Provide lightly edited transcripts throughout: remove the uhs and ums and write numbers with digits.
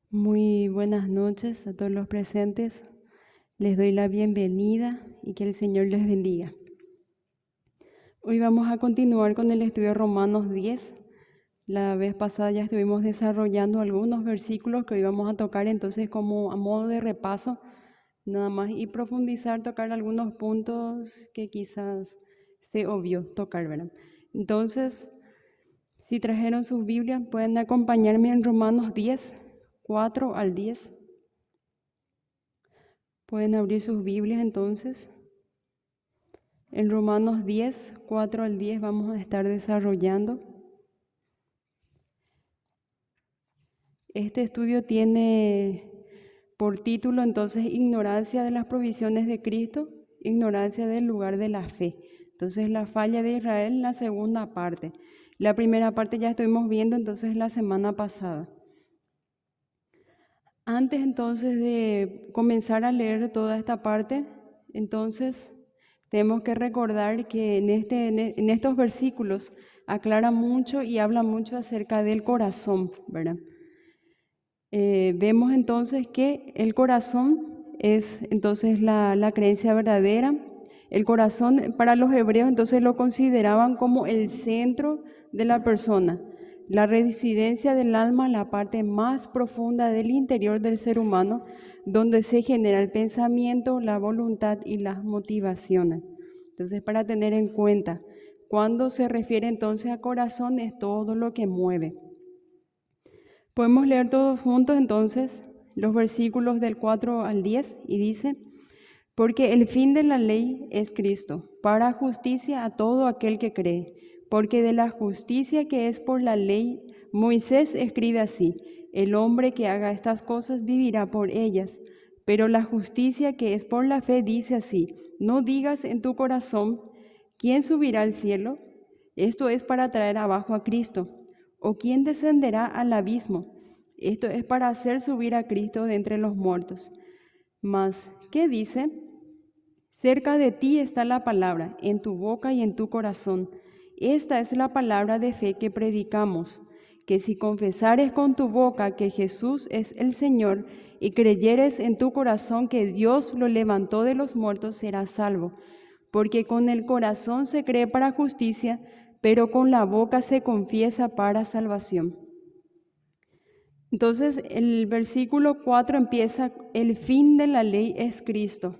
Muy buenas noches a todos los presentes. Les doy la bienvenida y que el Señor les bendiga. Hoy vamos a continuar con el estudio de Romanos 10. La vez pasada ya estuvimos desarrollando algunos versículos que hoy vamos a tocar, entonces como a modo de repaso, nada más y profundizar, tocar algunos puntos que quizás se obvió tocar, ¿verdad? Entonces, si trajeron sus Biblias, pueden acompañarme en Romanos 10, 4 al 10. Pueden abrir sus Biblias entonces. En Romanos 10, 4 al 10 vamos a estar desarrollando. Este estudio tiene por título entonces ignorancia de las provisiones de Cristo, ignorancia del lugar de la fe. Entonces la falla de Israel en la segunda parte. La primera parte ya estuvimos viendo entonces la semana pasada. Antes entonces de comenzar a leer toda esta parte, entonces tenemos que recordar que en estos versículos aclara mucho y habla mucho acerca del corazón, ¿verdad? Vemos entonces que el corazón es entonces la creencia verdadera. El corazón para los hebreos entonces lo consideraban como el centro de la persona, la residencia del alma, la parte más profunda del interior del ser humano, donde se genera el pensamiento, la voluntad y las motivaciones. Entonces, para tener en cuenta, cuando se refiere entonces a corazón es todo lo que mueve. Podemos leer todos juntos entonces los versículos del 4 al 10 y dice: porque el fin de la ley es Cristo, para justicia a todo aquel que cree, porque de la justicia que es por la ley, Moisés escribe así: el hombre que haga estas cosas vivirá por ellas. Pero la justicia que es por la fe dice así: no digas en tu corazón, ¿quién subirá al cielo? Esto es para traer abajo a Cristo. ¿O quién descenderá al abismo? Esto es para hacer subir a Cristo de entre los muertos. Mas, ¿qué dice? Cerca de ti está la palabra, en tu boca y en tu corazón. Esta es la palabra de fe que predicamos, que si confesares con tu boca que Jesús es el Señor y creyeres en tu corazón que Dios lo levantó de los muertos, serás salvo. Porque con el corazón se cree para justicia, pero con la boca se confiesa para salvación. Entonces, el versículo 4 empieza: el fin de la ley es Cristo.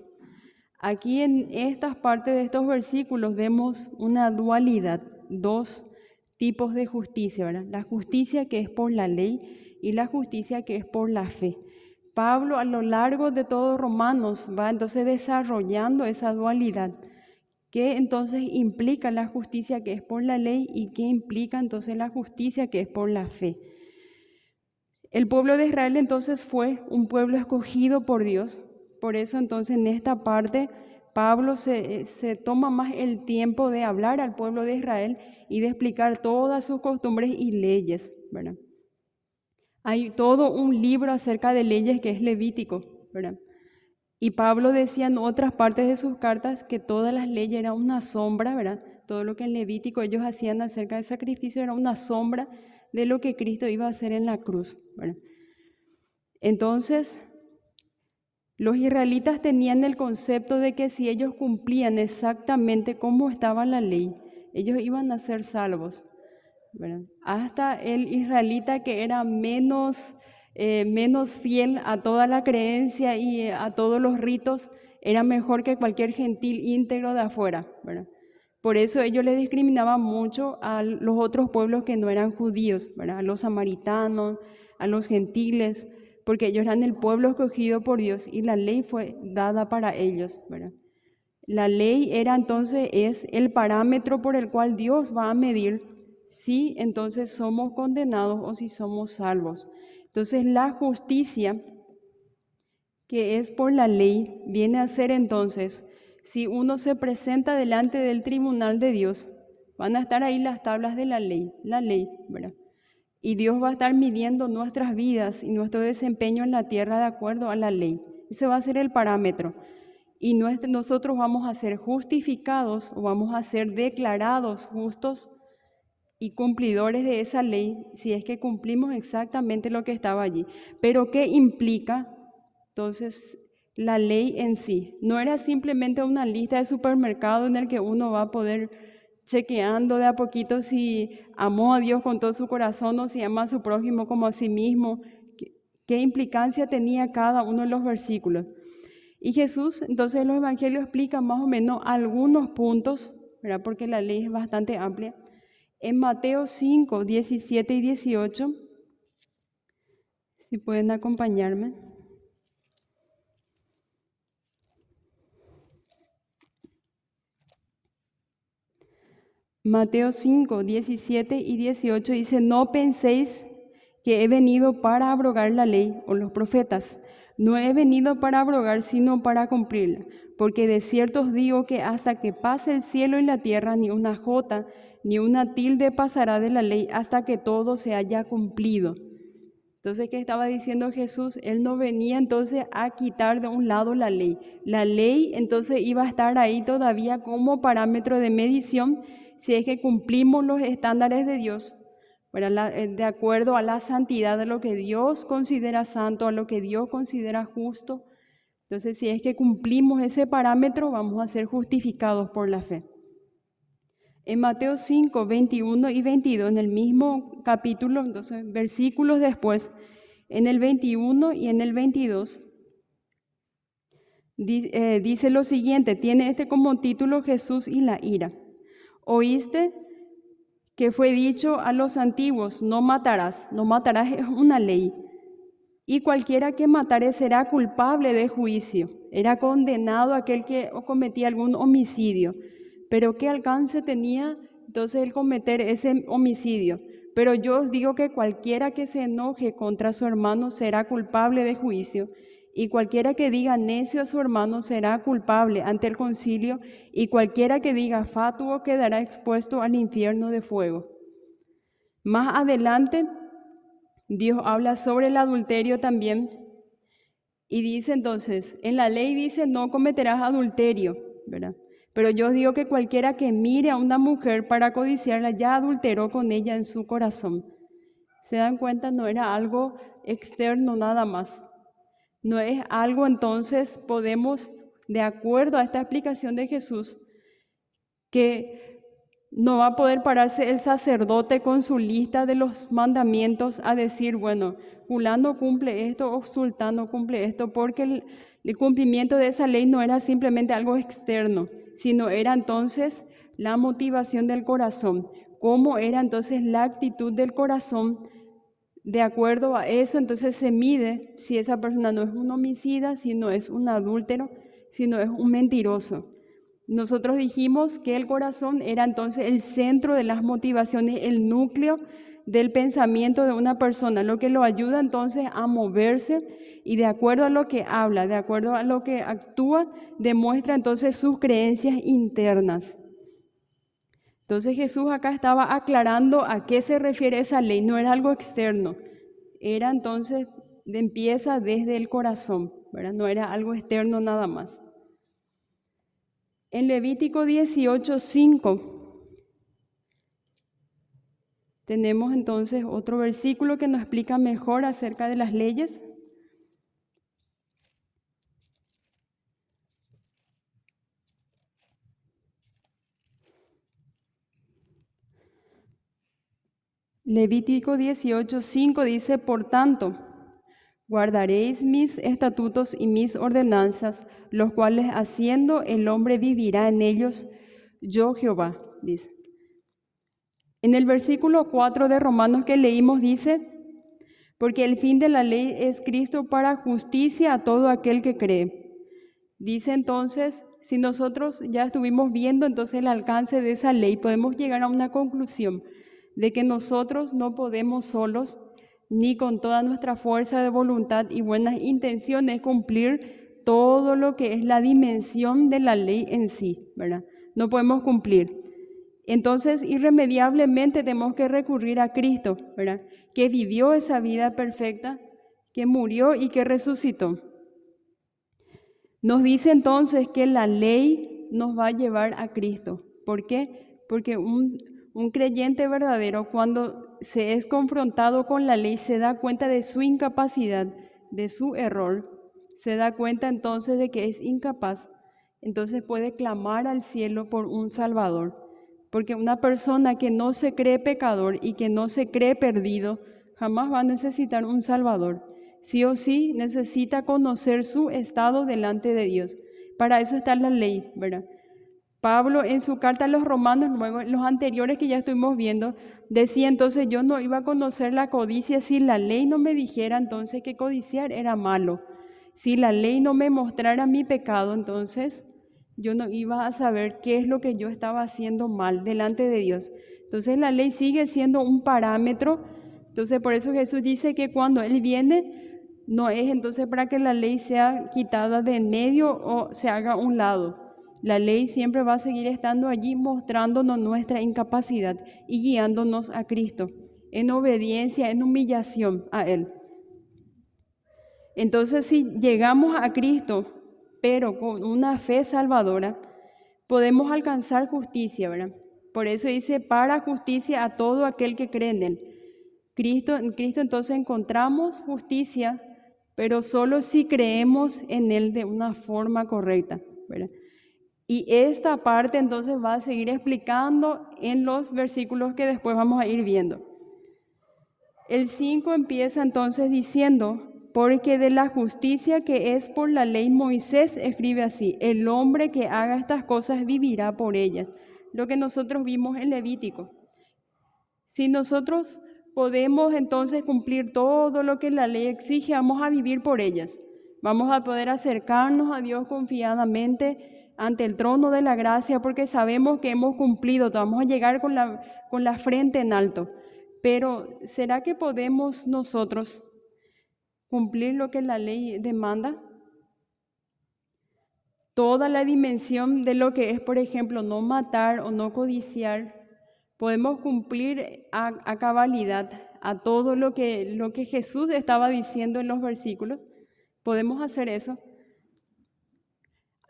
Aquí en estas partes de estos versículos vemos una dualidad, dos tipos de justicia, ¿verdad? La justicia que es por la ley y la justicia que es por la fe. Pablo a lo largo de todos Romanos va entonces desarrollando esa dualidad. ¿Qué entonces implica la justicia que es por la ley y qué implica entonces la justicia que es por la fe? El pueblo de Israel entonces fue un pueblo escogido por Dios. Por eso entonces en esta parte Pablo se toma más el tiempo de hablar al pueblo de Israel y de explicar todas sus costumbres y leyes, ¿verdad? Hay todo un libro acerca de leyes que es Levítico, ¿verdad? Y Pablo decía en otras partes de sus cartas que todas las leyes eran una sombra, ¿verdad? Todo lo que en Levítico ellos hacían acerca del sacrificio era una sombra de lo que Cristo iba a hacer en la cruz, ¿verdad? Entonces, los israelitas tenían el concepto de que si ellos cumplían exactamente cómo estaba la ley, ellos iban a ser salvos, ¿verdad? Hasta el israelita que era menos fiel a toda la creencia y a todos los ritos, era mejor que cualquier gentil íntegro de afuera, ¿verdad? Por eso ellos le discriminaban mucho a los otros pueblos que no eran judíos, ¿verdad? A los samaritanos, a los gentiles, porque ellos eran el pueblo escogido por Dios y la ley fue dada para ellos, ¿verdad? La ley era entonces, es el parámetro por el cual Dios va a medir si entonces somos condenados o si somos salvos. Entonces la justicia que es por la ley viene a ser entonces, si uno se presenta delante del tribunal de Dios, van a estar ahí las tablas de la ley, ¿verdad? Y Dios va a estar midiendo nuestras vidas y nuestro desempeño en la tierra de acuerdo a la ley. Ese va a ser el parámetro. Y nosotros vamos a ser justificados o vamos a ser declarados justos y cumplidores de esa ley si es que cumplimos exactamente lo que estaba allí. Pero ¿qué implica entonces la ley en sí? No era simplemente una lista de supermercado en el que uno va a poder chequeando de a poquito si amó a Dios con todo su corazón o si ama a su prójimo como a sí mismo. ¿Qué implicancia tenía cada uno de los versículos? Y Jesús, entonces, en los evangelios explica más o menos algunos puntos, ¿verdad? Porque la ley es bastante amplia. En Mateo 5, 17 y 18, si pueden acompañarme. Mateo 5, 17 y 18 dice: no penséis que he venido para abrogar la ley o los profetas. No he venido para abrogar, sino para cumplirla. Porque de cierto os digo que hasta que pase el cielo y la tierra, ni una jota ni una tilde pasará de la ley hasta que todo se haya cumplido. Entonces, ¿qué estaba diciendo Jesús? Él no venía entonces a quitar de un lado la ley. La ley entonces iba a estar ahí todavía como parámetro de medición si es que cumplimos los estándares de Dios, de acuerdo a la santidad de lo que Dios considera santo, a lo que Dios considera justo. Entonces, si es que cumplimos ese parámetro, vamos a ser justificados por la fe. En Mateo 5, 21 y 22, en el mismo capítulo, entonces versículos después, en el 21 y en el 22, dice lo siguiente, tiene como título Jesús y la ira. Oíste que fue dicho a los antiguos, no matarás. No matarás es una ley. Y cualquiera que matare será culpable de juicio. Era condenado aquel que cometía algún homicidio. Pero ¿qué alcance tenía entonces el cometer ese homicidio? Pero yo os digo que cualquiera que se enoje contra su hermano será culpable de juicio. Y cualquiera que diga necio a su hermano será culpable ante el concilio. Y cualquiera que diga fatuo quedará expuesto al infierno de fuego. Más adelante, Dios habla sobre el adulterio también y dice entonces, en la ley dice no cometerás adulterio, ¿verdad? Pero yo os digo que cualquiera que mire a una mujer para codiciarla ya adulteró con ella en su corazón. ¿Se dan cuenta? No era algo externo nada más. No es algo entonces, podemos, de acuerdo a esta explicación de Jesús, que no va a poder pararse el sacerdote con su lista de los mandamientos a decir, bueno, fulano cumple esto o sultano cumple esto, porque el cumplimiento de esa ley no era simplemente algo externo, sino era entonces la motivación del corazón. ¿Cómo era entonces la actitud del corazón? De acuerdo a eso, entonces se mide si esa persona no es un homicida, si no es un adúltero, si no es un mentiroso. Nosotros dijimos que el corazón era entonces el centro de las motivaciones, el núcleo del pensamiento de una persona, lo que lo ayuda entonces a moverse y de acuerdo a lo que habla, de acuerdo a lo que actúa, demuestra entonces sus creencias internas. Entonces Jesús acá estaba aclarando a qué se refiere esa ley, no era algo externo, era entonces, empieza desde el corazón, ¿verdad? No era algo externo nada más. En Levítico 18:5 tenemos entonces otro versículo que nos explica mejor acerca de las leyes. Levítico 18:5 dice, por tanto, guardaréis mis estatutos y mis ordenanzas, los cuales haciendo el hombre vivirá en ellos, yo Jehová, dice. En el versículo 4 de Romanos que leímos dice, porque el fin de la ley es Cristo para justicia a todo aquel que cree. Dice entonces, si nosotros ya estuvimos viendo entonces el alcance de esa ley, podemos llegar a una conclusión de que nosotros no podemos solos, ni con toda nuestra fuerza de voluntad y buenas intenciones cumplir todo lo que es la dimensión de la ley en sí, ¿verdad? No podemos cumplir. Entonces, irremediablemente tenemos que recurrir a Cristo, ¿verdad? Que vivió esa vida perfecta, que murió y que resucitó. Nos dice entonces que la ley nos va a llevar a Cristo. ¿Por qué? Porque Un creyente verdadero, cuando se es confrontado con la ley, se da cuenta de su incapacidad, de su error, se da cuenta entonces de que es incapaz, entonces puede clamar al cielo por un Salvador. Porque una persona que no se cree pecador y que no se cree perdido, jamás va a necesitar un Salvador. Sí o sí necesita conocer su estado delante de Dios. Para eso está la ley, ¿verdad? Pablo en su carta a los romanos, luego en los anteriores que ya estuvimos viendo, decía entonces yo no iba a conocer la codicia si la ley no me dijera entonces que codiciar era malo. Si la ley no me mostrara mi pecado, entonces yo no iba a saber qué es lo que yo estaba haciendo mal delante de Dios. Entonces la ley sigue siendo un parámetro. Entonces por eso Jesús dice que cuando Él viene, no es entonces para que la ley sea quitada de en medio o se haga a un lado. La ley siempre va a seguir estando allí mostrándonos nuestra incapacidad y guiándonos a Cristo en obediencia, en humillación a Él. Entonces, si llegamos a Cristo, pero con una fe salvadora, podemos alcanzar justicia, ¿verdad? Por eso dice, para justicia a todo aquel que cree en Él. En Cristo entonces encontramos justicia, pero solo si creemos en Él de una forma correcta, ¿verdad? Y esta parte entonces va a seguir explicando en los versículos que después vamos a ir viendo. El 5 empieza entonces diciendo, porque de la justicia que es por la ley Moisés escribe así, el hombre que haga estas cosas vivirá por ellas. Lo que nosotros vimos en Levítico. Si nosotros podemos entonces cumplir todo lo que la ley exige, vamos a vivir por ellas. Vamos a poder acercarnos a Dios confiadamente ante el trono de la gracia porque sabemos que hemos cumplido, vamos a llegar con la frente en alto. Pero ¿será que podemos nosotros cumplir lo que la ley demanda? Toda la dimensión de lo que es, por ejemplo, no matar o no codiciar, podemos cumplir a cabalidad a todo lo que Jesús estaba diciendo en los versículos. ¿Podemos hacer eso?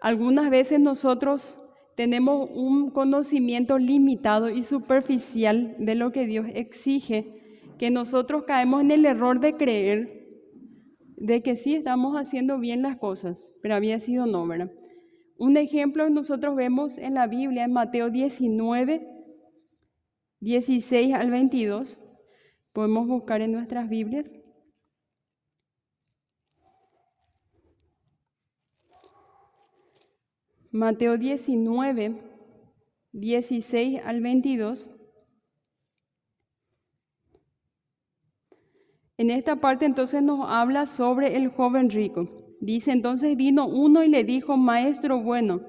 Algunas veces nosotros tenemos un conocimiento limitado y superficial de lo que Dios exige, que nosotros caemos en el error de creer de que sí estamos haciendo bien las cosas, pero había sido no, ¿verdad? Un ejemplo que nosotros vemos en la Biblia, en Mateo 19, 16 al 22, podemos buscar en nuestras Biblias. Mateo 19, 16 al 22. En esta parte entonces nos habla sobre el joven rico. Dice, entonces vino uno y le dijo, Maestro bueno,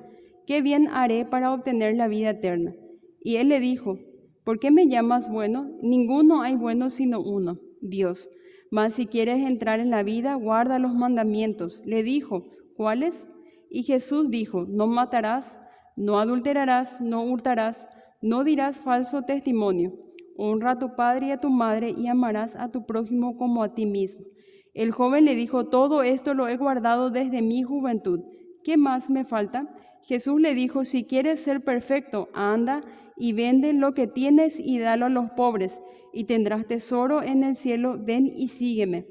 ¿qué bien haré para obtener la vida eterna? Y él le dijo, ¿por qué me llamas bueno? Ninguno hay bueno sino uno, Dios. Mas si quieres entrar en la vida, guarda los mandamientos. Le dijo, ¿cuáles? Y Jesús dijo, no matarás, no adulterarás, no hurtarás, no dirás falso testimonio. Honra a tu padre y a tu madre y amarás a tu prójimo como a ti mismo. El joven le dijo, todo esto lo he guardado desde mi juventud. ¿Qué más me falta? Jesús le dijo, si quieres ser perfecto, anda y vende lo que tienes y dalo a los pobres, y tendrás tesoro en el cielo, ven y sígueme.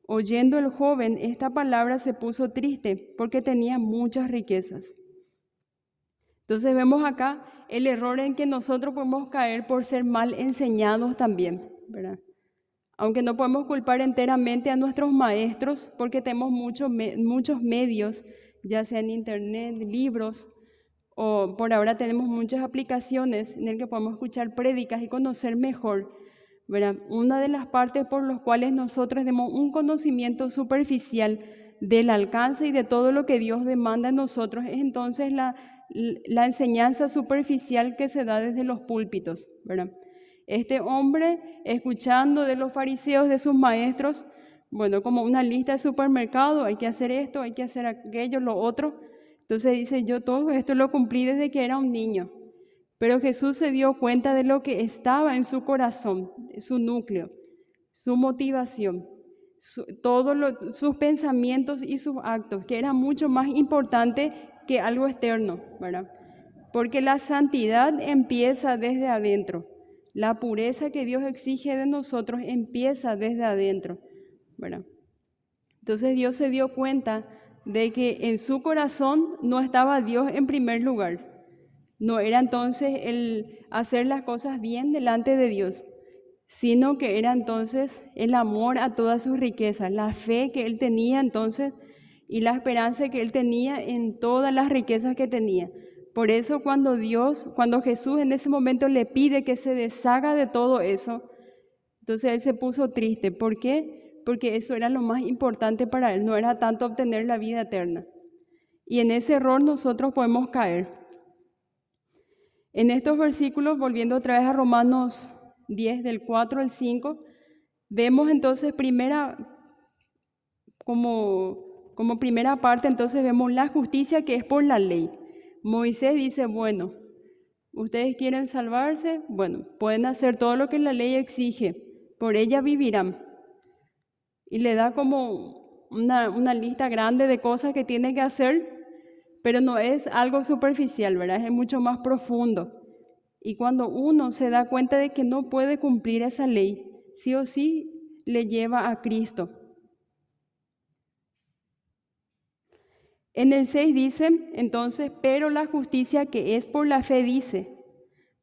Oyendo el joven esta palabra se puso triste porque tenía muchas riquezas. Entonces vemos acá el error en que nosotros podemos caer por ser mal enseñados también, ¿verdad? Aunque no podemos culpar enteramente a nuestros maestros porque tenemos muchos medios, ya sea en internet, libros, o por ahora tenemos muchas aplicaciones en las que podemos escuchar prédicas y conocer mejor, ¿verdad? Una de las partes por las cuales nosotros tenemos un conocimiento superficial del alcance y de todo lo que Dios demanda en nosotros es entonces la enseñanza superficial que se da desde los púlpitos, ¿verdad? Este hombre, escuchando de los fariseos, de sus maestros, bueno, como una lista de supermercado, hay que hacer esto, hay que hacer aquello, lo otro. Entonces dice, yo todo esto lo cumplí desde que era un niño. Pero Jesús se dio cuenta de lo que estaba en su corazón, su núcleo, su motivación, todos sus pensamientos y sus actos, que era mucho más importante que algo externo, ¿verdad? Porque la santidad empieza desde adentro. La pureza que Dios exige de nosotros empieza desde adentro, ¿verdad? Entonces Dios se dio cuenta de que en su corazón no estaba Dios en primer lugar. No era entonces el hacer las cosas bien delante de Dios, sino que era entonces el amor a todas sus riquezas, la fe que él tenía entonces y la esperanza que él tenía en todas las riquezas que tenía. Por eso cuando Jesús en ese momento le pide que se deshaga de todo eso, entonces él se puso triste. ¿Por qué? Porque eso era lo más importante para él, no era tanto obtener la vida eterna. Y en ese error nosotros podemos caer. En estos versículos, volviendo otra vez a Romanos 10, del 4 al 5, vemos entonces como primera parte, entonces vemos la justicia que es por la ley. Moisés dice, bueno, ustedes quieren salvarse, bueno, pueden hacer todo lo que la ley exige, por ella vivirán. Y le da como una lista grande de cosas que tienen que hacer, pero no es algo superficial, ¿verdad? Es mucho más profundo. Y cuando uno se da cuenta de que no puede cumplir esa ley, sí o sí le lleva a Cristo. En el 6 dice, entonces, pero la justicia que es por la fe dice,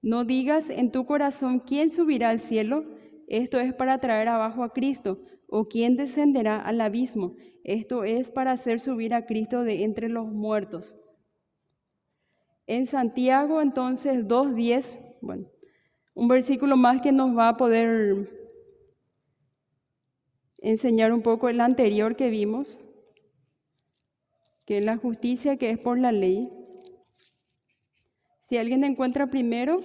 no digas en tu corazón quién subirá al cielo, esto es para traer abajo a Cristo, o quién descenderá al abismo, esto es para hacer subir a Cristo de entre los muertos. En Santiago, entonces, 2:10, bueno, un versículo más que nos va a poder enseñar un poco el anterior que vimos, que es la justicia que es por la ley. Si alguien encuentra primero,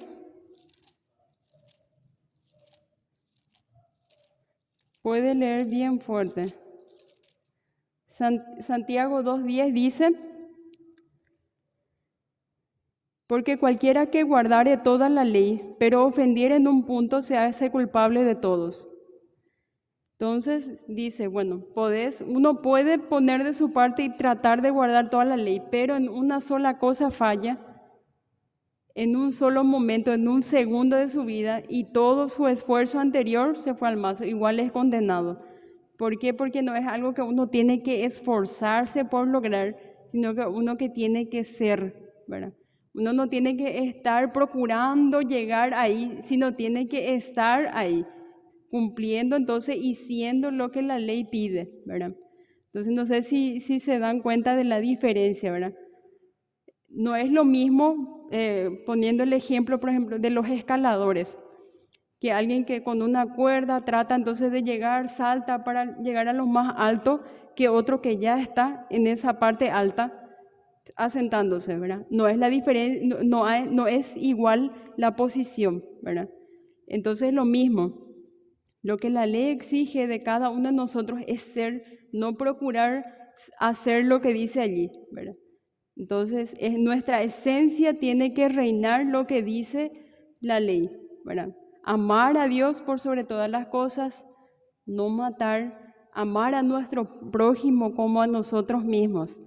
puede leer bien fuerte. Santiago 2:10 dice, porque cualquiera que guardare toda la ley, pero ofendiere en un punto, se hace culpable de todos. Entonces dice, bueno, uno puede poner de su parte y tratar de guardar toda la ley, pero en una sola cosa falla, en un solo momento, en un segundo de su vida, y todo su esfuerzo anterior se fue al mazo, igual es condenado. ¿Por qué? Porque no es algo que uno tiene que esforzarse por lograr, sino que uno que tiene que ser, ¿verdad? Uno no tiene que estar procurando llegar ahí, sino tiene que estar ahí, cumpliendo entonces y siendo lo que la ley pide, ¿verdad? Entonces no sé si se dan cuenta de la diferencia, ¿verdad? No es lo mismo, poniendo el ejemplo, por ejemplo, de los escaladores, que alguien que con una cuerda trata entonces de llegar, salta para llegar a lo más alto, que otro que ya está en esa parte alta, asentándose, ¿verdad? No es la diferencia, no es igual la posición, ¿verdad? Entonces lo mismo, lo que la ley exige de cada uno de nosotros es ser, no procurar hacer lo que dice allí, ¿verdad? Entonces, nuestra esencia tiene que reinar lo que dice la ley, ¿verdad? Amar a Dios por sobre todas las cosas, no matar, amar a nuestro prójimo como a nosotros mismos.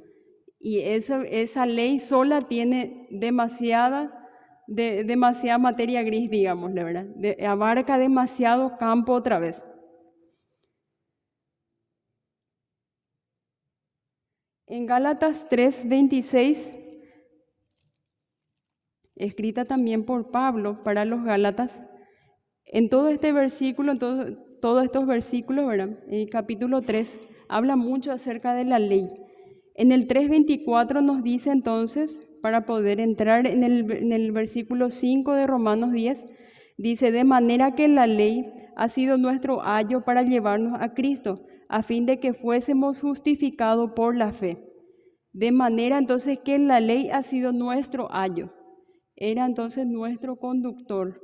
Y esa ley sola tiene demasiada materia gris, digamos, ¿verdad? Abarca demasiado campo otra vez. En Gálatas 3:26, escrita también por Pablo para los Gálatas, en todo este versículo, en todos estos versículos, ¿verdad? En el capítulo 3 habla mucho acerca de la ley. En el 3:24 nos dice entonces, para poder entrar en el versículo 5 de Romanos 10, dice, de manera que la ley ha sido nuestro ayo para llevarnos a Cristo, a fin de que fuésemos justificados por la fe. De manera entonces que la ley ha sido nuestro ayo, era entonces nuestro conductor.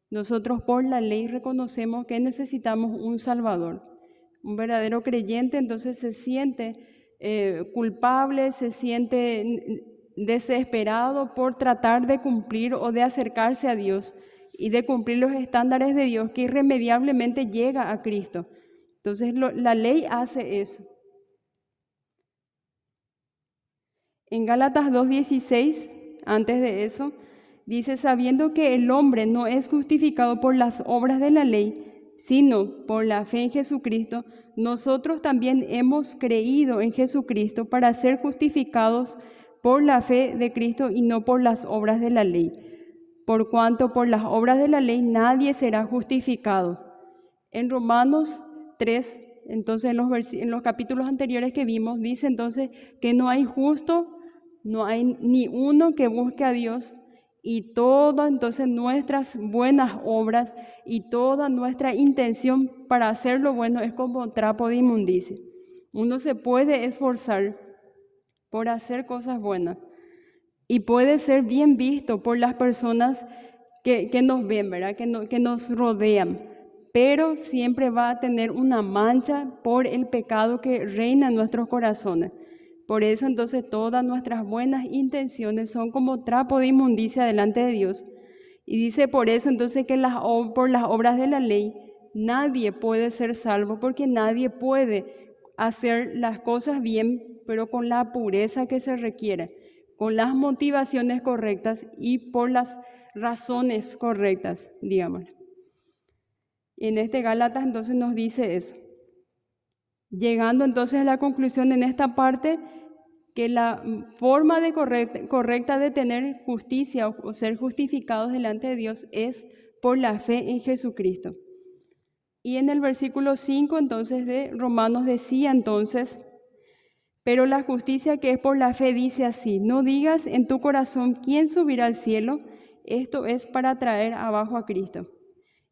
Nosotros por la ley reconocemos que necesitamos un Salvador. Un verdadero creyente entonces se siente culpable, se siente desesperado por tratar de cumplir o de acercarse a Dios y de cumplir los estándares de Dios que irremediablemente llega a Cristo. Entonces la ley hace eso. En Gálatas 2:16, antes de eso, Dice, sabiendo que el hombre no es justificado por las obras de la ley, sino por la fe en Jesucristo, nosotros también hemos creído en Jesucristo para ser justificados por la fe de Cristo y no por las obras de la ley. Por cuanto por las obras de la ley nadie será justificado. En Romanos 3, entonces en los capítulos anteriores que vimos, dice entonces que no hay justo, no hay ni uno que busque a Dios, y todas entonces nuestras buenas obras y toda nuestra intención para hacer lo bueno es como trapo de inmundicia. Uno se puede esforzar por hacer cosas buenas y puede ser bien visto por las personas que nos ven, ¿verdad? Que nos rodean, pero siempre va a tener una mancha por el pecado que reina en nuestros corazones. Por eso entonces todas nuestras buenas intenciones son como trapo de inmundicia delante de Dios. Y dice por eso entonces que por las obras de la ley nadie puede ser salvo, porque nadie puede hacer las cosas bien, pero con la pureza que se requiere, con las motivaciones correctas y por las razones correctas, digamos. En este Gálatas entonces nos dice eso. Llegando entonces a la conclusión en esta parte, que la forma correcta de tener justicia o ser justificados delante de Dios es por la fe en Jesucristo. Y en el versículo 5 entonces de Romanos decía entonces, pero la justicia que es por la fe dice así, no digas en tu corazón quién subirá al cielo, esto es para traer abajo a Cristo.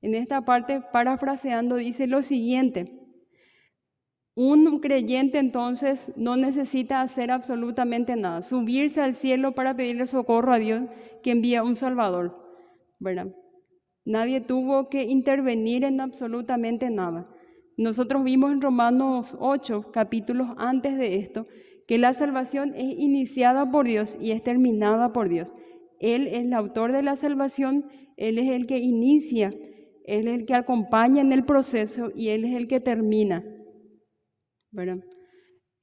En esta parte, parafraseando, dice lo siguiente: un creyente entonces no necesita hacer absolutamente nada, subirse al cielo para pedirle socorro a Dios que envía un Salvador, ¿verdad? Nadie tuvo que intervenir en absolutamente nada. Nosotros vimos en Romanos 8, capítulos antes de esto, que la salvación es iniciada por Dios y es terminada por Dios. Él es el autor de la salvación, Él es el que inicia, Él es el que acompaña en el proceso y Él es el que termina, ¿verdad?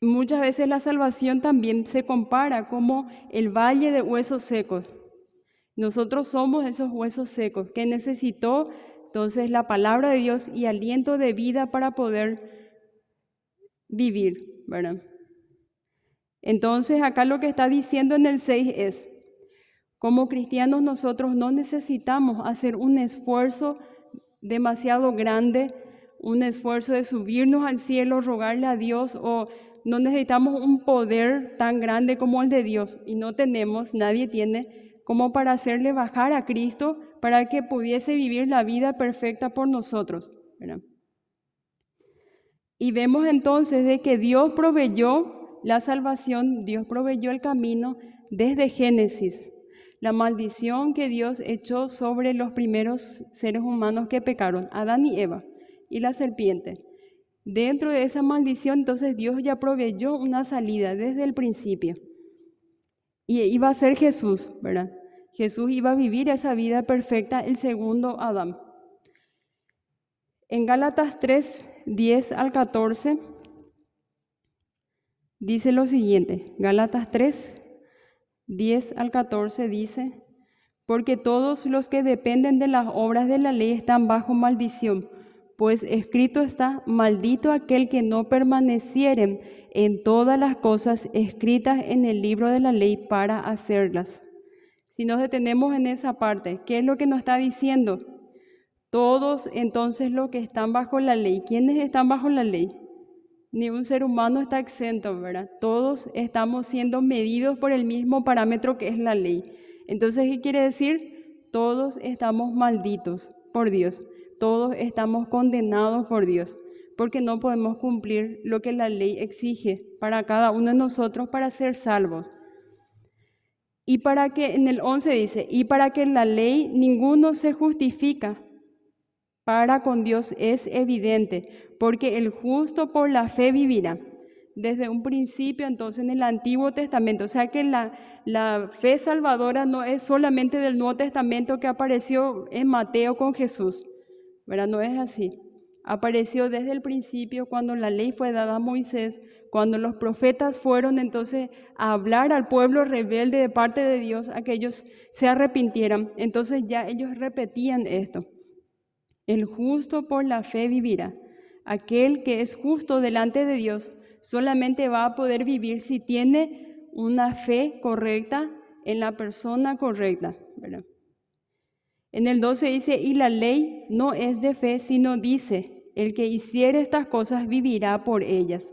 Muchas veces la salvación también se compara como el valle de huesos secos. Nosotros somos esos huesos secos que necesitó entonces la palabra de Dios y aliento de vida para poder vivir, ¿verdad? Entonces acá lo que está diciendo en el 6 es, como cristianos nosotros no necesitamos hacer un esfuerzo demasiado grande, un esfuerzo de subirnos al cielo, rogarle a Dios, o no necesitamos un poder tan grande como el de Dios, y no tenemos, nadie tiene, como para hacerle bajar a Cristo para que pudiese vivir la vida perfecta por nosotros, ¿verdad? Y vemos entonces de que Dios proveyó la salvación, Dios proveyó el camino desde Génesis. La maldición que Dios echó sobre los primeros seres humanos que pecaron, Adán y Eva, y la serpiente. Dentro de esa maldición, entonces Dios ya proveyó una salida desde el principio. Y iba a ser Jesús, ¿verdad? Jesús iba a vivir esa vida perfecta, el segundo Adán. En Gálatas 3, 10 al 14, dice lo siguiente. Gálatas 3, 10 al 14 dice, porque todos los que dependen de las obras de la ley están bajo maldición, pues escrito está, maldito aquel que no permanecieren en todas las cosas escritas en el libro de la ley para hacerlas. Si nos detenemos en esa parte, ¿qué es lo que nos está diciendo? Todos entonces los que están bajo la ley, ¿quiénes están bajo la ley? Ni un ser humano está exento, ¿verdad? Todos estamos siendo medidos por el mismo parámetro que es la ley. Entonces, ¿qué quiere decir? Todos estamos malditos por Dios. Todos estamos condenados por Dios, porque no podemos cumplir lo que la ley exige para cada uno de nosotros para ser salvos. Y para que, en el 11 dice, y para que en la ley ninguno se justifica, para con Dios es evidente, porque el justo por la fe vivirá. Desde un principio, entonces, en el Antiguo Testamento, o sea que la fe salvadora no es solamente del Nuevo Testamento que apareció en Mateo con Jesús, ¿verdad? No es así. Apareció desde el principio cuando la ley fue dada a Moisés, cuando los profetas fueron entonces a hablar al pueblo rebelde de parte de Dios, a que ellos se arrepintieran. Entonces ya ellos repetían esto: el justo por la fe vivirá. Aquel que es justo delante de Dios solamente va a poder vivir si tiene una fe correcta en la persona correcta, ¿verdad? En el 12 dice, y la ley no es de fe, sino dice, el que hiciere estas cosas vivirá por ellas.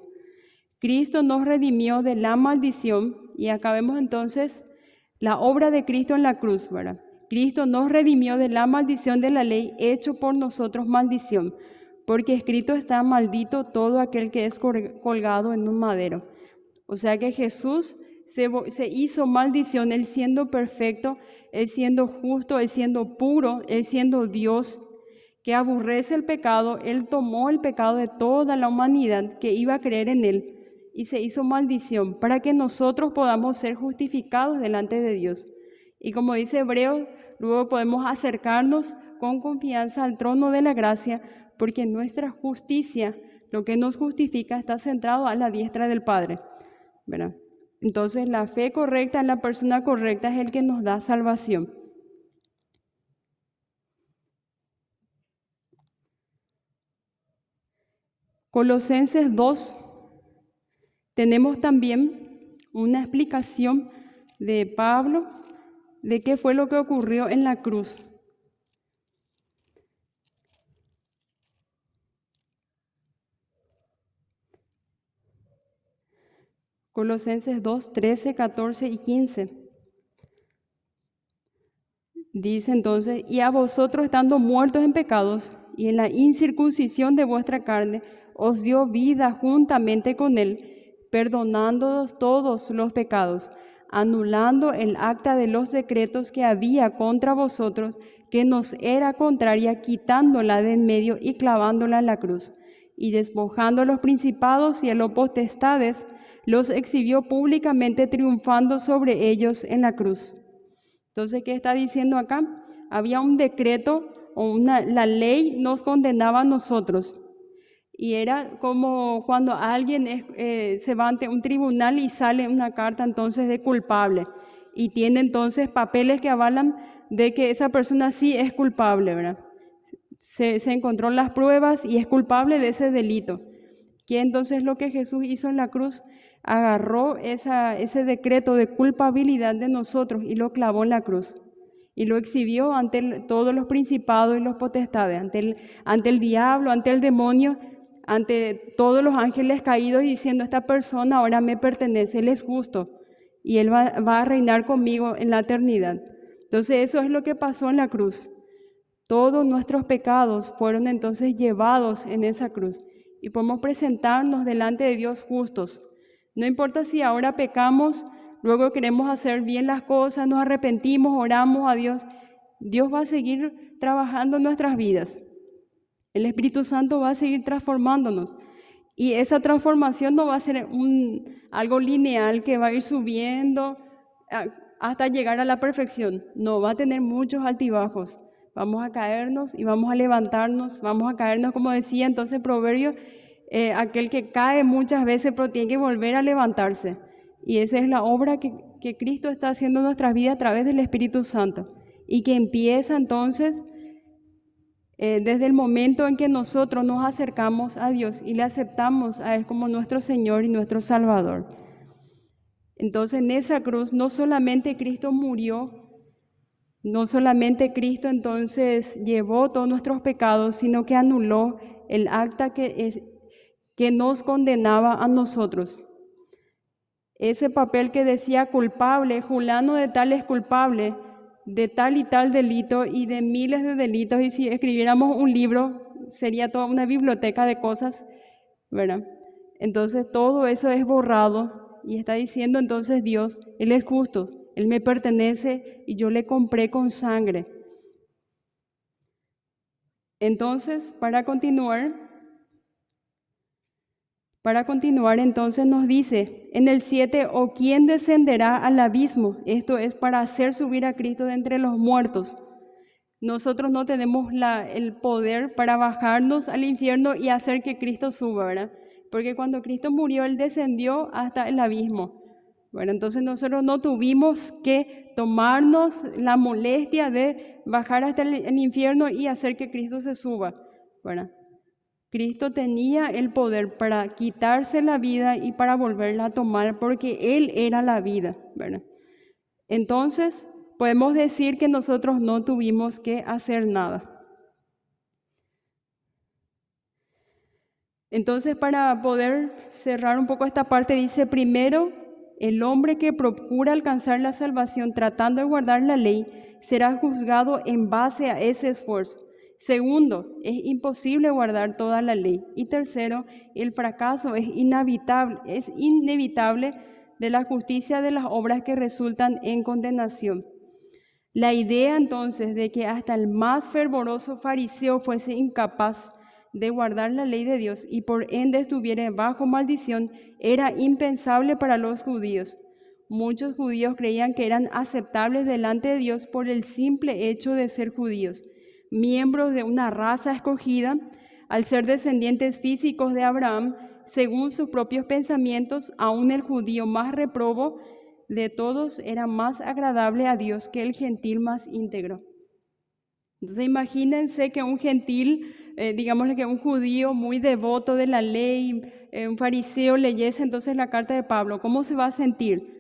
Cristo nos redimió de la maldición, y acá vemos entonces la obra de Cristo en la cruz, ¿verdad? Cristo nos redimió de la maldición de la ley, hecho por nosotros maldición, porque escrito está: maldito todo aquel que es colgado en un madero. O sea que Jesús se hizo maldición, Él siendo perfecto, Él siendo justo, Él siendo puro, Él siendo Dios, que aborrece el pecado. Él tomó el pecado de toda la humanidad que iba a creer en Él y se hizo maldición para que nosotros podamos ser justificados delante de Dios. Y como dice Hebreos, luego podemos acercarnos con confianza al trono de la gracia, porque nuestra justicia, lo que nos justifica, está centrado a la diestra del Padre, ¿verdad? Entonces la fe correcta en la persona correcta es el que nos da salvación. Colosenses 2, tenemos también una explicación de Pablo de qué fue lo que ocurrió en la cruz. Colosenses 2, 13, 14 y 15. Dice entonces, y a vosotros, estando muertos en pecados y en la incircuncisión de vuestra carne, os dio vida juntamente con Él, perdonándoos todos los pecados, anulando el acta de los decretos que había contra vosotros, que nos era contraria, quitándola de en medio y clavándola en la cruz. Y despojando a los principados y a los potestades, los exhibió públicamente, triunfando sobre ellos en la cruz. Entonces, ¿qué está diciendo acá? Había un decreto o la ley nos condenaba a nosotros. Y era como cuando alguien se va ante un tribunal y sale una carta entonces de culpable. Y tiene entonces papeles que avalan de que esa persona sí es culpable, ¿verdad? Se encontró las pruebas y es culpable de ese delito. ¿Qué entonces lo que Jesús hizo en la cruz? Agarró ese decreto de culpabilidad de nosotros y lo clavó en la cruz. Y lo exhibió ante todos los principados y los potestades, ante el diablo, ante el demonio, ante todos los ángeles caídos, diciendo: esta persona ahora me pertenece, Él es justo y Él va a reinar conmigo en la eternidad. Entonces eso es lo que pasó en la cruz. Todos nuestros pecados fueron entonces llevados en esa cruz y podemos presentarnos delante de Dios justos. No importa si ahora pecamos, luego queremos hacer bien las cosas, nos arrepentimos, oramos a Dios, Dios va a seguir trabajando en nuestras vidas. El Espíritu Santo va a seguir transformándonos. Y esa transformación no va a ser algo lineal que va a ir subiendo hasta llegar a la perfección. No, va a tener muchos altibajos. Vamos a caernos y vamos a levantarnos, vamos a caernos, como decía entonces Proverbio, aquel que cae muchas veces pero tiene que volver a levantarse. Y esa es la obra que Cristo está haciendo en nuestras vidas a través del Espíritu Santo. Y que empieza entonces desde el momento en que nosotros nos acercamos a Dios y le aceptamos a Él como nuestro Señor y nuestro Salvador. Entonces en esa cruz no solamente Cristo murió, no solamente Cristo entonces llevó todos nuestros pecados, sino que anuló el acta que nos condenaba a nosotros. Ese papel que decía culpable, fulano de tal es culpable de tal y tal delito y de miles de delitos, y si escribiéramos un libro sería toda una biblioteca de cosas, ¿verdad? Entonces todo eso es borrado y está diciendo entonces Dios: Él es justo, Él me pertenece y yo le compré con sangre. Entonces, para continuar entonces nos dice en el 7, ¿o quién descenderá al abismo? Esto es para hacer subir a Cristo de entre los muertos. Nosotros no tenemos el poder para bajarnos al infierno y hacer que Cristo suba, ¿verdad? Porque cuando Cristo murió, Él descendió hasta el abismo. Bueno, entonces nosotros no tuvimos que tomarnos la molestia de bajar hasta el infierno y hacer que Cristo se suba, ¿verdad? Cristo tenía el poder para quitarse la vida y para volverla a tomar, porque Él era la vida, ¿verdad? Entonces, podemos decir que nosotros no tuvimos que hacer nada. Entonces, para poder cerrar un poco esta parte, dice: primero, el hombre que procura alcanzar la salvación tratando de guardar la ley será juzgado en base a ese esfuerzo. Segundo, es imposible guardar toda la ley. Y tercero, el fracaso es inevitable de la justicia de las obras que resultan en condenación. La idea entonces de que hasta el más fervoroso fariseo fuese incapaz de guardar la ley de Dios y por ende estuviera bajo maldición era impensable para los judíos. Muchos judíos creían que eran aceptables delante de Dios por el simple hecho de ser judíos, miembros de una raza escogida, al ser descendientes físicos de Abraham. Según sus propios pensamientos, aún el judío más reprobo de todos era más agradable a Dios que el gentil más íntegro. Entonces imagínense que un gentil, digámosle que un judío muy devoto de la ley, un fariseo, leyese entonces la carta de Pablo. ¿Cómo se va a sentir?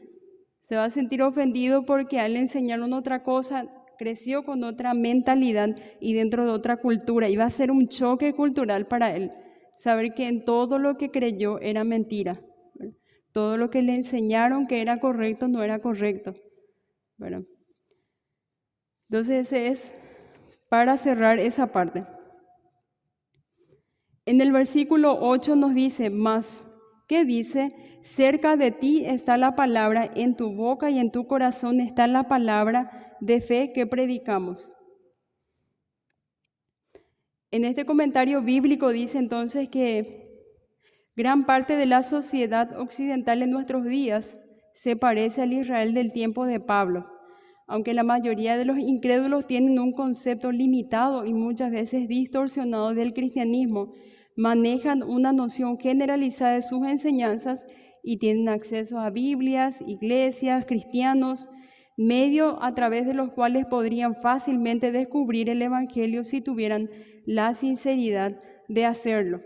Se va a sentir ofendido porque a él le enseñaron otra cosa, creció con otra mentalidad y dentro de otra cultura. Y va a ser un choque cultural para él, saber que en todo lo que creyó era mentira. Todo lo que le enseñaron que era correcto no era correcto. Bueno, entonces ese es para cerrar esa parte. En el versículo 8 nos dice más, ¿qué dice? Cerca de ti está la palabra, en tu boca y en tu corazón está la palabra de fe que predicamos. En este comentario bíblico dice entonces que gran parte de la sociedad occidental en nuestros días se parece al Israel del tiempo de Pablo, aunque la mayoría de los incrédulos tienen un concepto limitado y muchas veces distorsionado del cristianismo, manejan una noción generalizada de sus enseñanzas y tienen acceso a Biblias, iglesias, cristianos, medios a través de los cuales podrían fácilmente descubrir el Evangelio si tuvieran la sinceridad de hacerlo.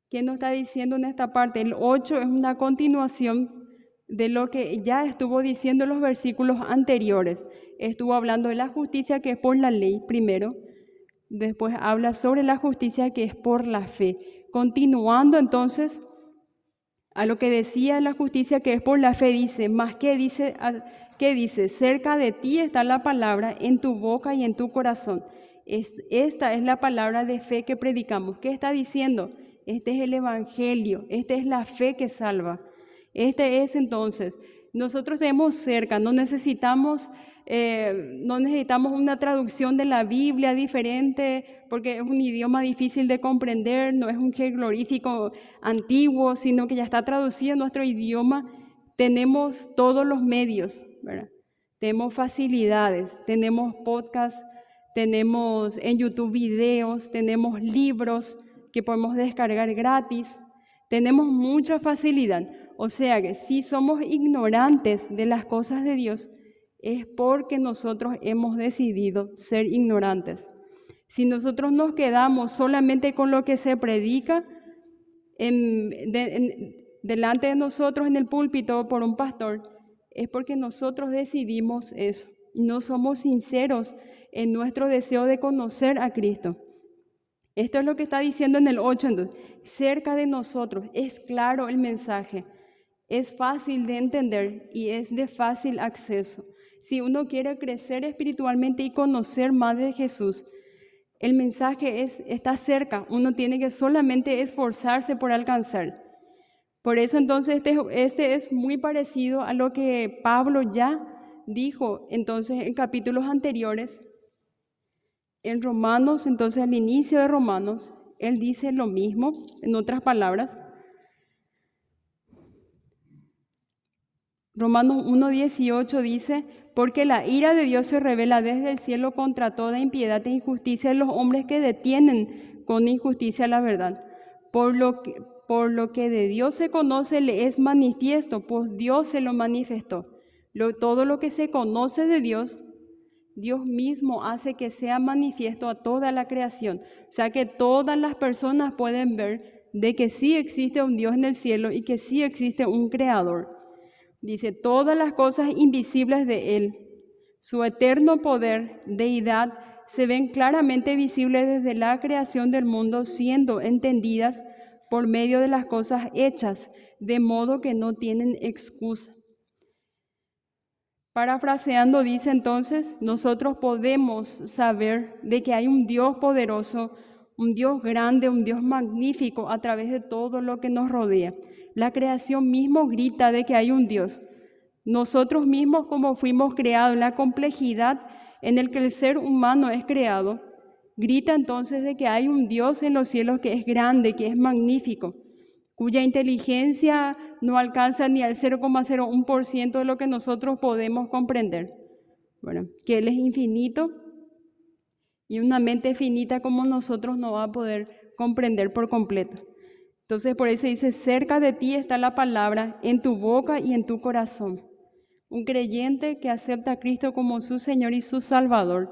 ¿Qué nos está diciendo en esta parte? El 8 es una continuación de lo que ya estuvo diciendo en los versículos anteriores. Estuvo hablando de la justicia que es por la ley primero, después habla sobre la justicia que es por la fe. Continuando entonces a lo que decía la justicia que es por la fe, dice, más que dice, ¿qué dice? Cerca de ti está la palabra, en tu boca y en tu corazón. Esta es la palabra de fe que predicamos. ¿Qué está diciendo? Este es el Evangelio, esta es la fe que salva. Este es entonces, nosotros tenemos cerca, no necesitamos una traducción de la Biblia diferente, porque es un idioma difícil de comprender, no es un jeroglífico antiguo, sino que ya está traducido en nuestro idioma. Tenemos todos los medios, ¿verdad? Tenemos facilidades, tenemos podcasts, tenemos en YouTube videos, tenemos libros que podemos descargar gratis, tenemos mucha facilidad. O sea que si somos ignorantes de las cosas de Dios, es porque nosotros hemos decidido ser ignorantes. Si nosotros nos quedamos solamente con lo que se predica delante de nosotros en el púlpito por un pastor, es porque nosotros decidimos eso y no somos sinceros en nuestro deseo de conocer a Cristo. Esto es lo que está diciendo en el 8, entonces, cerca de nosotros, es claro el mensaje, es fácil de entender y es de fácil acceso. Si uno quiere crecer espiritualmente y conocer más de Jesús, el mensaje está cerca, uno tiene que solamente esforzarse por alcanzar. Por eso entonces este es muy parecido a lo que Pablo ya dijo entonces en capítulos anteriores. En Romanos, entonces al inicio de Romanos, él dice lo mismo, en otras palabras. Romanos 1:18 dice, porque la ira de Dios se revela desde el cielo contra toda impiedad e injusticia de los hombres que detienen con injusticia la verdad. Por lo que de Dios se conoce le es manifiesto, pues Dios se lo manifestó. Todo lo que se conoce de Dios, Dios mismo hace que sea manifiesto a toda la creación. O sea que todas las personas pueden ver de que sí existe un Dios en el cielo y que sí existe un creador. Dice, todas las cosas invisibles de Él, su eterno poder, deidad, se ven claramente visibles desde la creación del mundo, siendo entendidas por medio de las cosas hechas, de modo que no tienen excusa. Parafraseando, dice entonces, nosotros podemos saber de que hay un Dios poderoso, un Dios grande, un Dios magnífico a través de todo lo que nos rodea. La creación mismo grita de que hay un Dios. Nosotros mismos, como fuimos creados, la complejidad en el que el ser humano es creado, grita entonces de que hay un Dios en los cielos que es grande, que es magnífico, cuya inteligencia no alcanza ni al 0,01% de lo que nosotros podemos comprender. Bueno, que Él es infinito y una mente finita como nosotros no va a poder comprender por completo. Entonces, por eso dice, cerca de ti está la palabra, en tu boca y en tu corazón. Un creyente que acepta a Cristo como su Señor y su Salvador,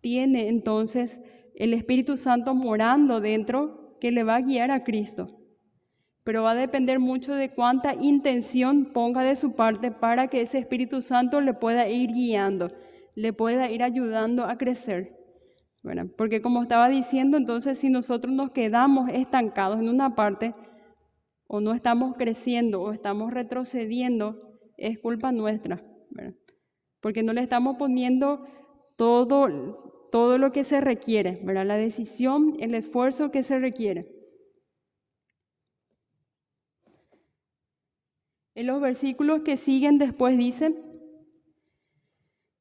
tiene entonces el Espíritu Santo morando dentro que le va a guiar a Cristo. Pero va a depender mucho de cuánta intención ponga de su parte para que ese Espíritu Santo le pueda ir guiando, le pueda ir ayudando a crecer. Bueno, porque como estaba diciendo, entonces si nosotros nos quedamos estancados en una parte, o no estamos creciendo o estamos retrocediendo, es culpa nuestra, ¿verdad? Porque no le estamos poniendo todo lo que se requiere, ¿verdad? La decisión, el esfuerzo que se requiere. En los versículos que siguen después dice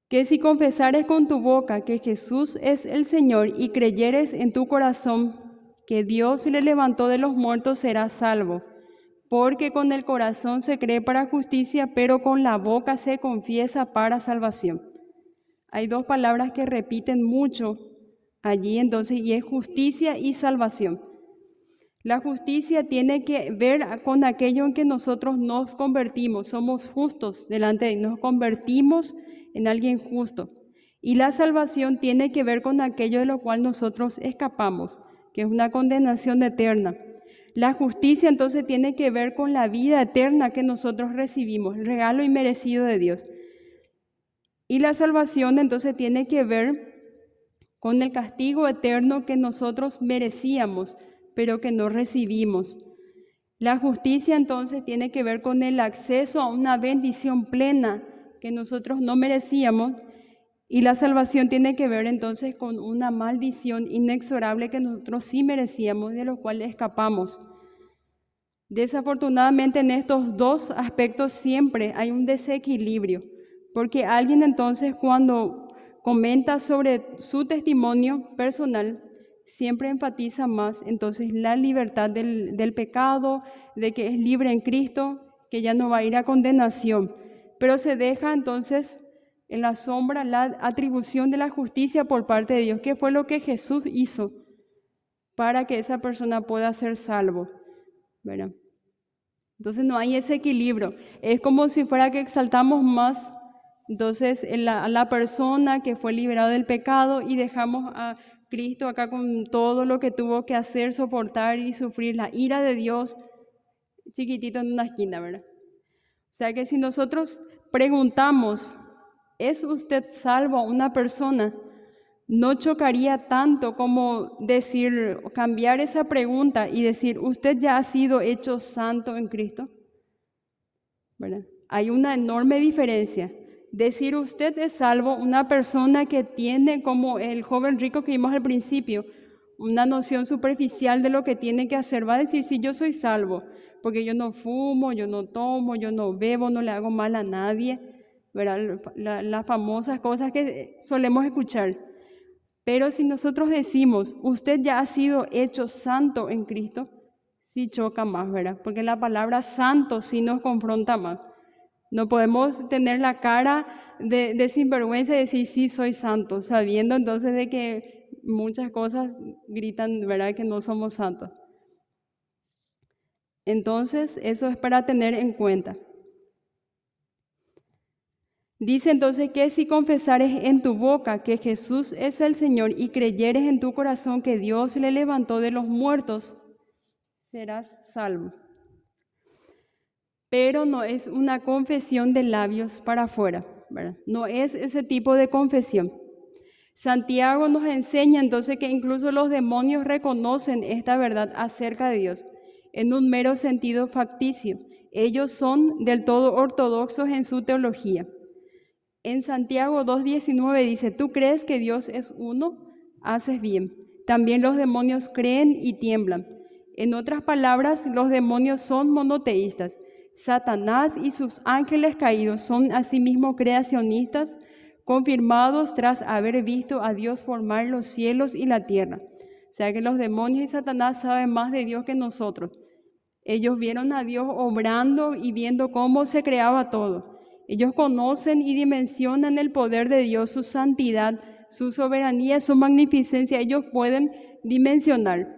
que si confesares con tu boca que Jesús es el Señor y creyeres en tu corazón que Dios le levantó de los muertos, serás salvo. Porque con el corazón se cree para justicia, pero con la boca se confiesa para salvación. Hay dos palabras que repiten mucho allí entonces, y es justicia y salvación. La justicia tiene que ver con aquello en que nosotros nos convertimos, somos justos delante de Dios, nos convertimos en alguien justo. Y la salvación tiene que ver con aquello de lo cual nosotros escapamos, que es una condenación eterna. La justicia entonces tiene que ver con la vida eterna que nosotros recibimos, el regalo inmerecido de Dios. Y la salvación entonces tiene que ver con el castigo eterno que nosotros merecíamos, pero que no recibimos. La justicia entonces tiene que ver con el acceso a una bendición plena que nosotros no merecíamos, y la salvación tiene que ver entonces con una maldición inexorable que nosotros sí merecíamos, de lo cual escapamos. Desafortunadamente en estos dos aspectos siempre hay un desequilibrio, porque alguien entonces cuando comenta sobre su testimonio personal, siempre enfatiza más entonces la libertad del pecado, de que es libre en Cristo, que ya no va a ir a condenación, pero se deja entonces en la sombra la atribución de la justicia por parte de Dios, que fue lo que Jesús hizo para que esa persona pueda ser salvo, ¿verdad? Entonces no hay ese equilibrio. Es como si fuera que exaltamos más entonces a la persona que fue liberada del pecado y dejamos a Cristo acá con todo lo que tuvo que hacer, soportar y sufrir la ira de Dios chiquitito en una esquina, ¿verdad? O sea que si nosotros preguntamos, ¿es usted salvo a una persona? No chocaría tanto como decir, cambiar esa pregunta y decir, ¿usted ya ha sido hecho santo en Cristo? ¿Verdad? Hay una enorme diferencia. Decir usted es salvo, una persona que tiene, como el joven rico que vimos al principio, una noción superficial de lo que tiene que hacer, va a decir, sí, yo soy salvo, porque yo no fumo, yo no tomo, yo no bebo, no le hago mal a nadie, ¿verdad? Las famosas cosas que solemos escuchar. Pero si nosotros decimos, usted ya ha sido hecho santo en Cristo, sí choca más, ¿verdad? Porque la palabra santo sí nos confronta más. No podemos tener la cara de sinvergüenza y decir, sí, soy santo, sabiendo entonces de que muchas cosas gritan, ¿verdad?, que no somos santos. Entonces, eso es para tener en cuenta. Dice entonces que si confesares en tu boca que Jesús es el Señor y creyeres en tu corazón que Dios le levantó de los muertos, serás salvo. Pero no es una confesión de labios para afuera, ¿verdad? No es ese tipo de confesión. Santiago nos enseña entonces que incluso los demonios reconocen esta verdad acerca de Dios en un mero sentido facticio. Ellos son del todo ortodoxos en su teología. En Santiago 2:19 dice, ¿tú crees que Dios es uno? Haces bien. También los demonios creen y tiemblan. En otras palabras, los demonios son monoteístas. Satanás y sus ángeles caídos son asimismo creacionistas, confirmados tras haber visto a Dios formar los cielos y la tierra. O sea que los demonios y Satanás saben más de Dios que nosotros. Ellos vieron a Dios obrando y viendo cómo se creaba todo. Ellos conocen y dimensionan el poder de Dios, su santidad, su soberanía, su magnificencia. Ellos pueden dimensionar.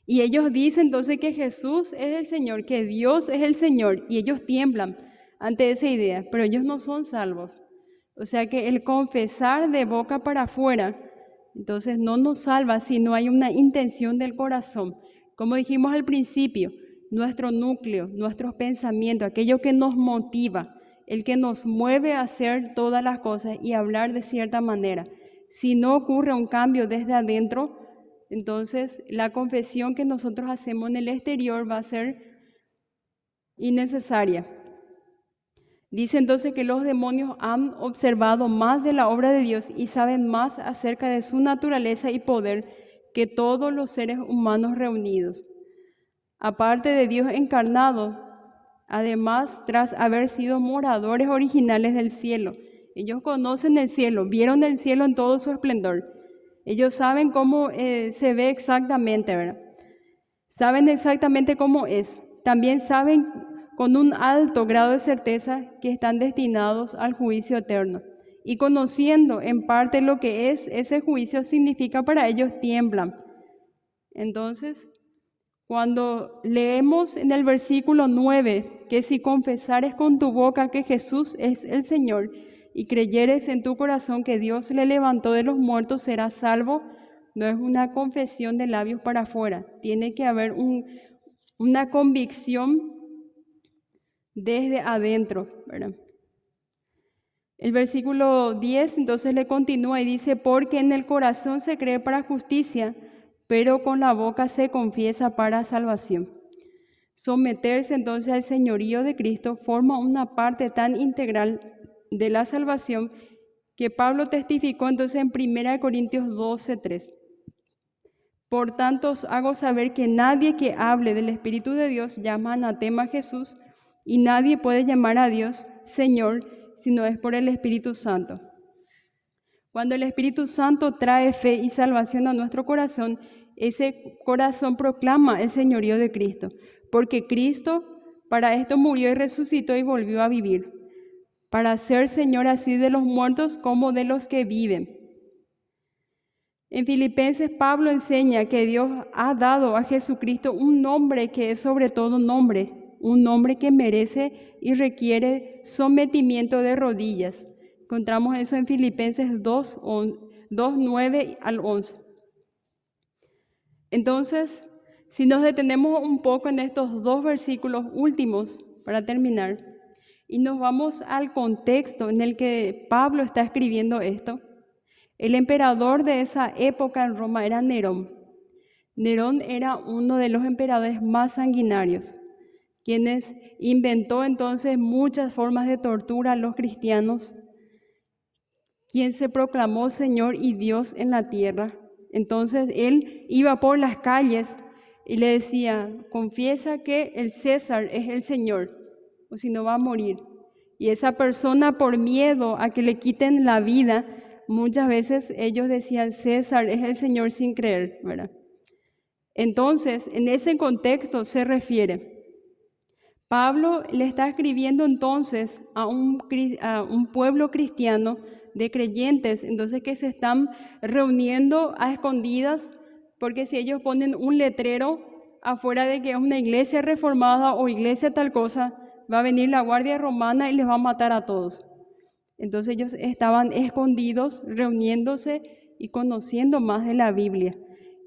Y ellos dicen entonces que Jesús es el Señor, que Dios es el Señor. Y ellos tiemblan ante esa idea, pero ellos no son salvos. O sea que el confesar de boca para afuera, entonces no nos salva si no hay una intención del corazón. Como dijimos al principio, nuestro núcleo, nuestros pensamientos, aquello que nos motiva, el que nos mueve a hacer todas las cosas y hablar de cierta manera. Si no ocurre un cambio desde adentro, entonces la confesión que nosotros hacemos en el exterior va a ser innecesaria. Dice entonces que los demonios han observado más de la obra de Dios y saben más acerca de su naturaleza y poder que todos los seres humanos reunidos. Aparte de Dios encarnado, además, tras haber sido moradores originales del cielo, ellos conocen el cielo, vieron el cielo en todo su esplendor. Ellos saben cómo se ve exactamente, ¿verdad? Saben exactamente cómo es. También saben con un alto grado de certeza que están destinados al juicio eterno. Y conociendo en parte lo que es ese juicio, significa para ellos tiemblan. Entonces, cuando leemos en el versículo 9 que si confesares con tu boca que Jesús es el Señor y creyeres en tu corazón que Dios le levantó de los muertos, serás salvo, no es una confesión de labios para afuera. Tiene que haber una convicción desde adentro, ¿verdad? El versículo 10 entonces le continúa y dice, porque en el corazón se cree para justicia, pero con la boca se confiesa para salvación. Someterse entonces al señorío de Cristo forma una parte tan integral de la salvación que Pablo testificó entonces en 1 Corintios 12:3. Por tanto, os hago saber que nadie que hable del Espíritu de Dios llama anatema a Jesús, y nadie puede llamar a Dios Señor si no es por el Espíritu Santo. Cuando el Espíritu Santo trae fe y salvación a nuestro corazón, ese corazón proclama el señorío de Cristo, porque Cristo para esto murió y resucitó y volvió a vivir, para ser Señor así de los muertos como de los que viven. En Filipenses, Pablo enseña que Dios ha dado a Jesucristo un nombre que es sobre todo nombre, un nombre que merece y requiere sometimiento de rodillas. Encontramos eso en Filipenses 2, 9 al 11. Entonces, si nos detenemos un poco en estos dos versículos últimos para terminar, y nos vamos al contexto en el que Pablo está escribiendo esto, el emperador de esa época en Roma era Nerón. Nerón era uno de los emperadores más sanguinarios, quienes inventó entonces muchas formas de tortura a los cristianos, quien se proclamó Señor y Dios en la tierra. Entonces él iba por las calles y le decía, confiesa que el César es el Señor, o si no va a morir. Y esa persona, por miedo a que le quiten la vida, muchas veces ellos decían, César es el Señor sin creer, ¿verdad? Entonces, en ese contexto se refiere. Pablo le está escribiendo entonces a un pueblo cristiano de creyentes, entonces que se están reuniendo a escondidas, porque si ellos ponen un letrero afuera de que es una iglesia reformada o iglesia tal cosa, va a venir la guardia romana y les va a matar a todos. Entonces ellos estaban escondidos, reuniéndose y conociendo más de la Biblia.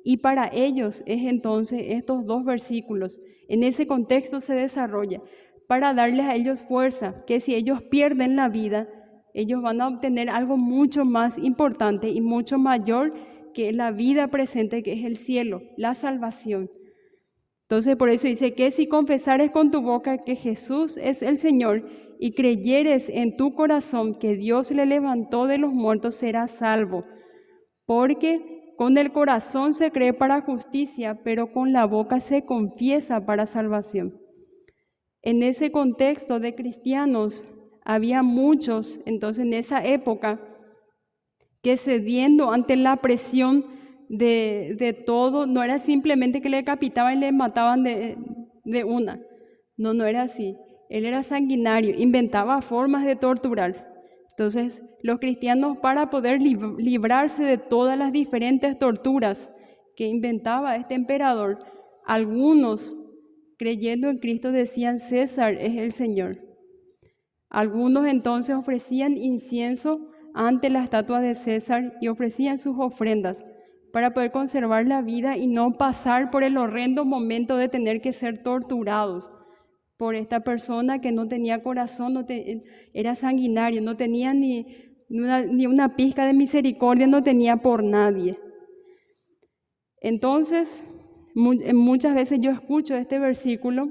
Y para ellos es entonces estos dos versículos, en ese contexto se desarrolla, para darles a ellos fuerza, que si ellos pierden la vida, ellos van a obtener algo mucho más importante y mucho mayor que la vida presente, que es el cielo, la salvación. Entonces por eso dice que si confesares con tu boca que Jesús es el Señor y creyeres en tu corazón que Dios le levantó de los muertos, serás salvo. Porque con el corazón se cree para justicia, pero con la boca se confiesa para salvación. En ese contexto de cristianos había muchos, entonces en esa época, que cediendo ante la presión de todo, no era simplemente que le decapitaban y le mataban de una. No era así. Él era sanguinario, inventaba formas de torturar. Entonces, los cristianos, para poder librarse de todas las diferentes torturas que inventaba este emperador, algunos, creyendo en Cristo, decían: César es el Señor. Algunos entonces ofrecían incienso ante la estatua de César y ofrecían sus ofrendas para poder conservar la vida y no pasar por el horrendo momento de tener que ser torturados por esta persona que no tenía corazón, era sanguinario, no tenía ni una pizca de misericordia, no tenía por nadie. Entonces, muchas veces yo escucho este versículo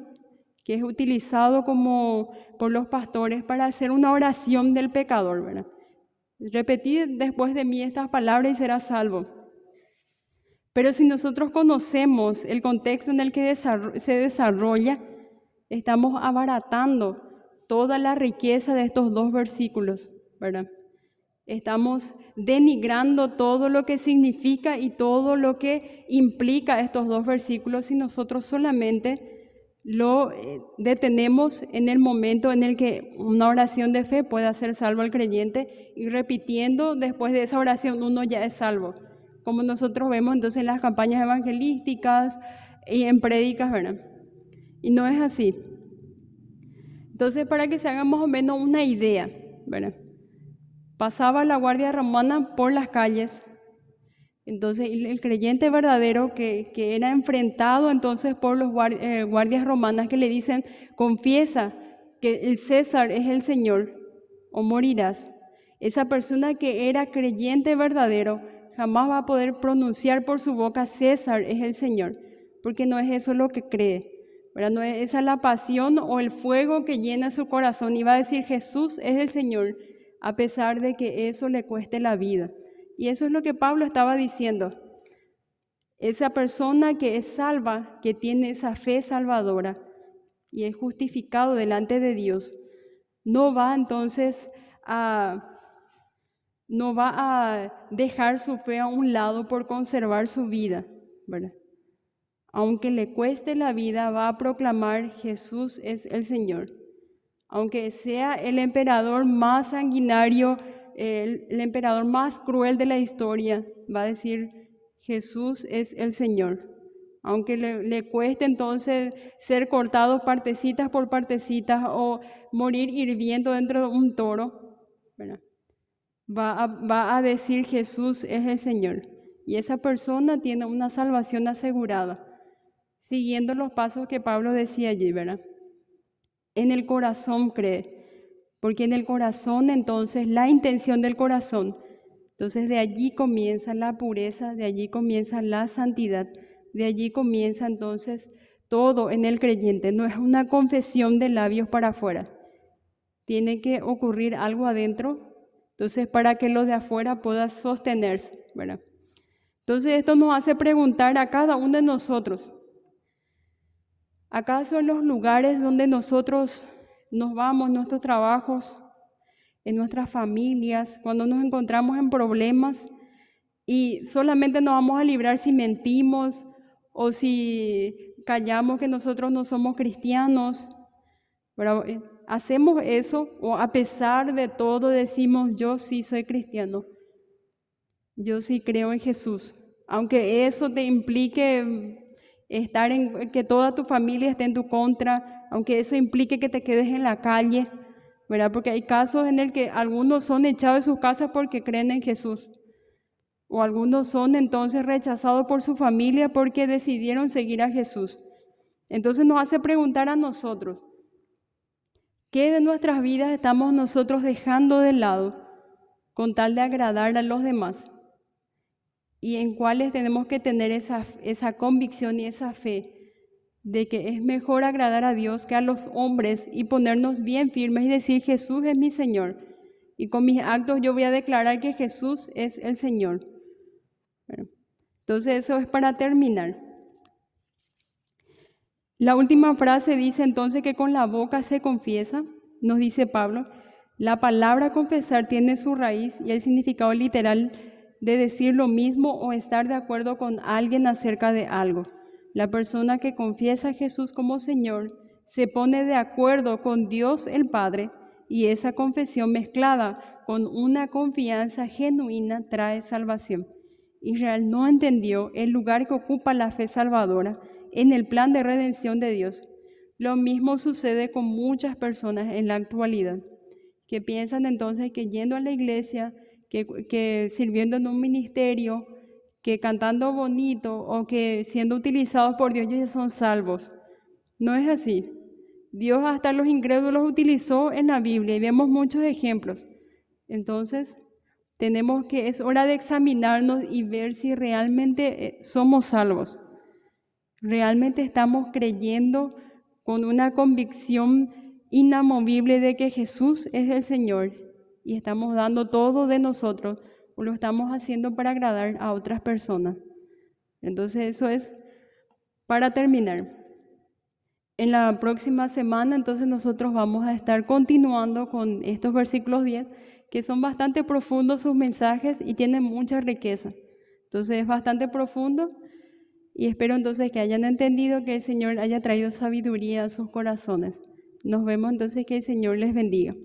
que es utilizado por los pastores para hacer una oración del pecador, ¿verdad? Repetid después de mí estas palabras y serás salvo. Pero si nosotros conocemos el contexto en el que se desarrolla, estamos abaratando toda la riqueza de estos dos versículos, ¿verdad? Estamos denigrando todo lo que significa y todo lo que implica estos dos versículos si nosotros solamente lo detenemos en el momento en el que una oración de fe puede hacer salvo al creyente y repitiendo después de esa oración uno ya es salvo, como nosotros vemos entonces en las campañas evangelísticas y en prédicas, ¿verdad? Y no es así. Entonces, para que se haga más o menos una idea, ¿verdad? Pasaba la guardia romana por las calles. Entonces, el creyente verdadero que era enfrentado entonces por los guardias romanas que le dicen: confiesa que el César es el Señor o morirás. Esa persona que era creyente verdadero jamás va a poder pronunciar por su boca: César es el Señor, porque no es eso lo que cree, ¿verdad? No es esa la pasión o el fuego que llena su corazón, y va a decir: Jesús es el Señor, a pesar de que eso le cueste la vida. Y eso es lo que Pablo estaba diciendo. Esa persona que es salva, que tiene esa fe salvadora y es justificado delante de Dios, no va entonces no va a dejar su fe a un lado por conservar su vida, ¿verdad? Aunque le cueste la vida, va a proclamar: Jesús es el Señor. Aunque sea el emperador más sanguinario, el emperador más cruel de la historia, va a decir: Jesús es el Señor. Aunque le cueste entonces ser cortado partecitas por partecitas o morir hirviendo dentro de un toro, ¿verdad? Va a decir: Jesús es el Señor. Y esa persona tiene una salvación asegurada, siguiendo los pasos que Pablo decía allí, ¿verdad? En el corazón cree, porque en el corazón entonces, la intención del corazón, entonces de allí comienza la pureza, de allí comienza la santidad, de allí comienza entonces todo en el creyente. No es una confesión de labios para afuera, tiene que ocurrir algo adentro, entonces para que lo de afuera pueda sostenerse, ¿verdad? Entonces esto nos hace preguntar a cada uno de nosotros: ¿acaso en los lugares donde nosotros nos vamos, nuestros trabajos, en nuestras familias, cuando nos encontramos en problemas, y solamente nos vamos a librar si mentimos o si callamos que nosotros no somos cristianos? ¿verdad? Hacemos eso o a pesar de todo decimos, yo sí soy cristiano, yo sí creo en Jesús. Aunque eso te implique estar en que toda tu familia esté en tu contra, aunque eso implique que te quedes en la calle, ¿verdad? Porque hay casos en el que algunos son echados de sus casas porque creen en Jesús. O algunos son entonces rechazados por su familia porque decidieron seguir a Jesús. Entonces nos hace preguntar a nosotros, ¿qué de nuestras vidas estamos nosotros dejando de lado con tal de agradar a los demás? Y en cuáles tenemos que tener esa convicción y esa fe de que es mejor agradar a Dios que a los hombres y ponernos bien firmes y decir, Jesús es mi Señor. Y con mis actos yo voy a declarar que Jesús es el Señor. Bueno, entonces eso es para terminar. La última frase dice entonces que con la boca se confiesa, nos dice Pablo, la palabra confesar tiene su raíz y el significado literal de decir lo mismo o estar de acuerdo con alguien acerca de algo. La persona que confiesa a Jesús como Señor se pone de acuerdo con Dios el Padre y esa confesión mezclada con una confianza genuina trae salvación. Israel no entendió el lugar que ocupa la fe salvadora en el plan de redención de Dios. Lo mismo sucede con muchas personas en la actualidad, que piensan entonces que yendo a la iglesia, que sirviendo en un ministerio, que cantando bonito o que siendo utilizados por Dios ya son salvos. No es así. Dios hasta los incrédulos utilizó en la Biblia y vemos muchos ejemplos. Entonces, es hora de examinarnos y ver si realmente somos salvos. Realmente estamos creyendo con una convicción inamovible de que Jesús es el Señor y estamos dando todo de nosotros o lo estamos haciendo para agradar a otras personas. Entonces eso es para terminar. En la próxima semana entonces nosotros vamos a estar continuando con estos versículos 10 que son bastante profundos sus mensajes y tienen mucha riqueza. Entonces es bastante profundo. Y espero entonces que hayan entendido que el Señor haya traído sabiduría a sus corazones. Nos vemos entonces, que el Señor les bendiga.